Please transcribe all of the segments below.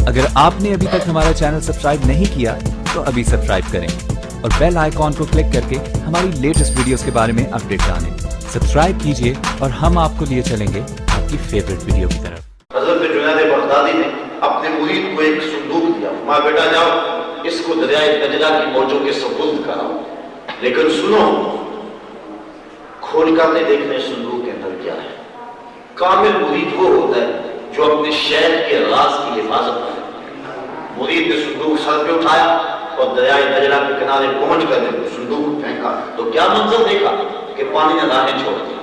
اگر آپ نے ابھی تک ہمارا چینل سبسکرائب نہیں کیا تو ابھی سبسکرائب کریں اور بیل آئیکن کو کلک کر کے ہماری لیٹسٹ ویڈیوز کے بارے میں اپڈیٹ جانیں۔ سبسکرائب کیجئے اور ہم آپ کو لیے چلیں گے آپ کی فیوریٹ ویڈیو کی طرف۔ حضرت جنید بغدادی نے اپنے مرید کو ایک صندوق دیا، ماں بیٹا جاؤ اس کو دریائے دجلہ کی موجوں کے سپرد کراؤ، لیکن سنو کھول کر دیکھنے صندوق کے اندر کیا ہے۔ کامل مرید وہ ہوتا ہے جو اپنے شیخ کے راز کی حفاظت کرے۔ مرید نے صندوق سر پہ اٹھایا اور دریائے دجلہ کے کنارے پہنچ کر جب صندوق پھینکا تو کیا منظر دیکھا کہ پانی نے راہیں چھوڑ دی،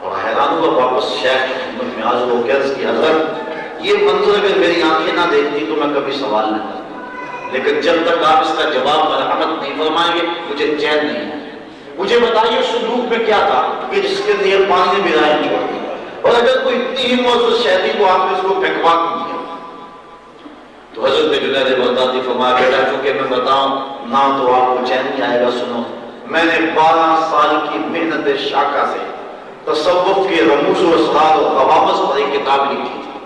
اور حیران ہوا، واپس شیخ کی خدمت میں حاضر ہو کے عرض کی، حضرت یہ منظر اگر میری آنکھیں نہ دیکھتی تو میں کبھی سوال نہ کرتا، لیکن جب تک آپ اس کا جواب مرحمت نہیں فرمائیں گے مجھے چین نہیں ہے۔ مجھے بتائیے صندوق میں کیا تھا کہ جس کے لیے پانی نے بھی راہیں چھوڑ دی، اور اگر کوئی اتنی ہی معزز شے تھی تو آپ نے اس کو پھینکوا دیا۔ تو حضرت جنید بغدادی فرمایا، بیٹا چونکہ میں بتاؤں نہ تو آپ کو چین نہیں آئے گا، سنو میں نے 12 سال کی محنت شاکہ سے تصوف کے رموز و اسرار و قوامض پر ایک کتاب لکھی تھی،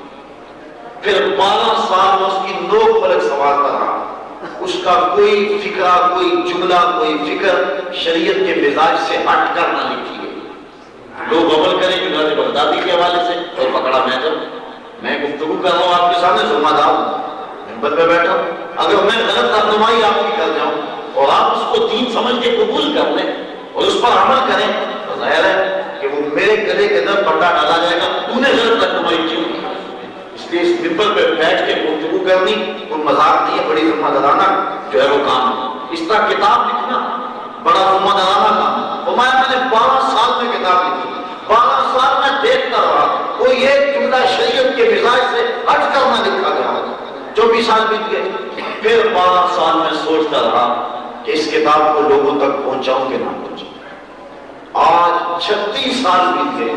پھر 12 سال میں اس کی نوک فلک سنوارتا رہا، اس کا کوئی فکرہ، کوئی جملہ، کوئی فکر شریعت کے مزاج سے ہٹ کر نہ لکھی گئی۔ لوگ عمل کریں جنید بغدادی کے حوالے سے، اور پکڑا میں گفتگو کر رہا ہوں آپ کے سامنے، ذمہ دار منبر پہ بیٹھا، اگر میں غلط رہنمائی آپ کی کر جاؤں اور آپ اس کو دین سمجھ کے قبول کر لیں اور اس پر عمل کریں تو ظاہر ہے کہ وہ میرے گلے کے اندر پٹا ڈالا جائے گا، تو نے غلط رہنمائی کیوں کی۔ اس لیے اس منبر پہ بیٹھ کے گفتگو کرنی کوئی مذاق نہیں ہے، بڑی ذمہ دارانہ جو ہے وہ کام ہے۔ اس طرح کتاب لکھنا بڑا ذمہ دارانہ کام۔ فرمایا میں نے 12 سال میں کتاب لکھی، 12 سال میں دیکھتا رہا کوئی ایک جملہ شریعت کے مزاج سے ہٹ کر نہ لکھا گیا۔ 24 سال بیت گئے، پھر 12 سال میں سوچتا رہا کہ اس کتاب کو لوگوں تک پہنچاؤں کہ نہ پہنچاؤں۔ آج 36 سال بیت گئے،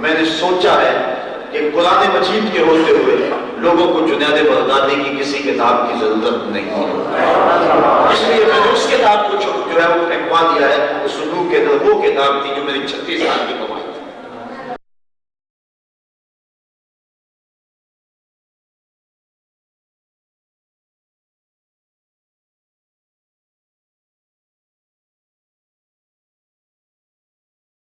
میں نے سوچا ہے کہ قرآن مجید کے ہوتے ہوئے لوگوں کو جنید بغدادی کی کسی کتاب کی ضرورت نہیں ہے، اس لیے میں نے اس کتاب کو جو ہے وہ پھینکوا دیا ہے۔ اس صندوق کے اندر وہ کتاب تھی جو میری 36 سال کی کمائی